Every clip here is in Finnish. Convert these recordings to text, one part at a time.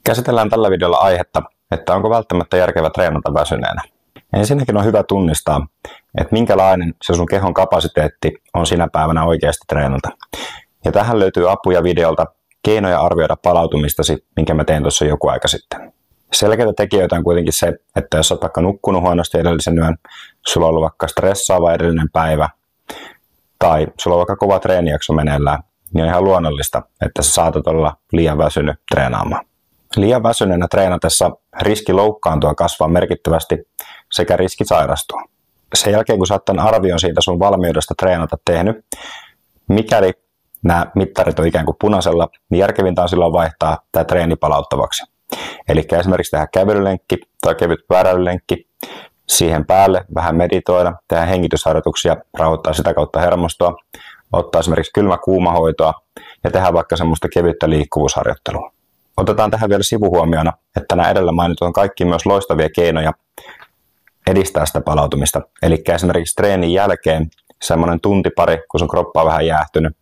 Käsitellään tällä videolla aihetta, että onko välttämättä järkevä treenata väsyneenä. Ensinnäkin on hyvä tunnistaa, että minkälainen se sun kehon kapasiteetti on sinä päivänä oikeasti treenata. Ja tähän löytyy apuja videolta keinoja arvioida palautumistasi, minkä mä tein tuossa joku aika sitten. Selkeitä tekijöitä on kuitenkin se, että jos olet vaikka nukkunut huonosti edellisen yön, sulla on ollut vaikka stressaava edellinen päivä, tai sulla on vaikka kova treenijakso meneillään, niin on ihan luonnollista, että sä saatat olla liian väsynyt treenaamaan. Liian väsyneenä treenatessa riski loukkaantua kasvaa merkittävästi sekä riski sairastua. Sen jälkeen kun sä oot tämän arvion siitä sun valmiudesta treenata tehnyt, mikäli nämä mittarit on ikään kuin punaisella, niin järkevintä on silloin vaihtaa tämä treeni palauttavaksi. Eli esimerkiksi tehdä kävelylenkki tai kevyt pyöräilylenkki, siihen päälle vähän meditoida, tehdä hengitysharjoituksia, rauhoittaa sitä kautta hermostoa, ottaa esimerkiksi kylmä-kuumahoitoa ja tehdä vaikka semmoista kevyttä liikkuvuusharjoittelua. Otetaan tähän vielä sivuhuomiona, että nämä edellä mainitut on kaikki myös loistavia keinoja edistää sitä palautumista. Eli esimerkiksi treenin jälkeen semmoinen tunti pari, kun sun kroppa on vähän jäähtynyt,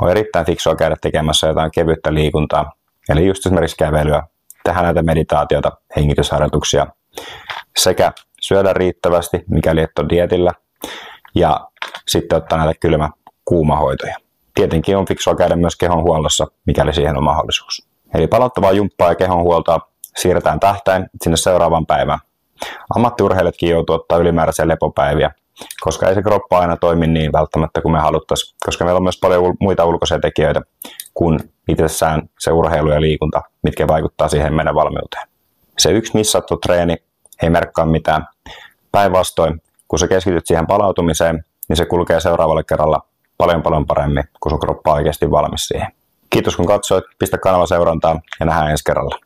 on erittäin fiksua käydä tekemässä jotain kevyttä liikuntaa. Eli just esimerkiksi kävelyä, tehdä näitä meditaatiota, hengitysharjoituksia sekä syödä riittävästi, mikäli et ole dietillä, ja sitten ottaa näitä kylmä-kuumahoitoja. Tietenkin on fiksua käydä myös kehonhuollossa, mikäli siihen on mahdollisuus. Eli palauttavaa jumppaa ja kehonhuoltoa siirretään tähtäin sinne seuraavaan päivään. Ammattiurheilijatkin joutuu ottaa ylimääräisiä lepopäiviä, koska ei se kroppa aina toimi niin välttämättä kuin me haluttaisiin, koska meillä on myös paljon muita ulkoisia tekijöitä kuin itsessään se urheilu ja liikunta, mitkä vaikuttaa siihen meidän valmiuteen. Se yksi missattu treeni ei merkkaa mitään. Päinvastoin, kun sä keskityt siihen palautumiseen, niin se kulkee seuraavalle kerralla paljon paremmin, kun sun kroppa on oikeasti valmis siihen. Kiitos kun katsoit, pistä kanava seurantaan ja nähdään ensi kerralla.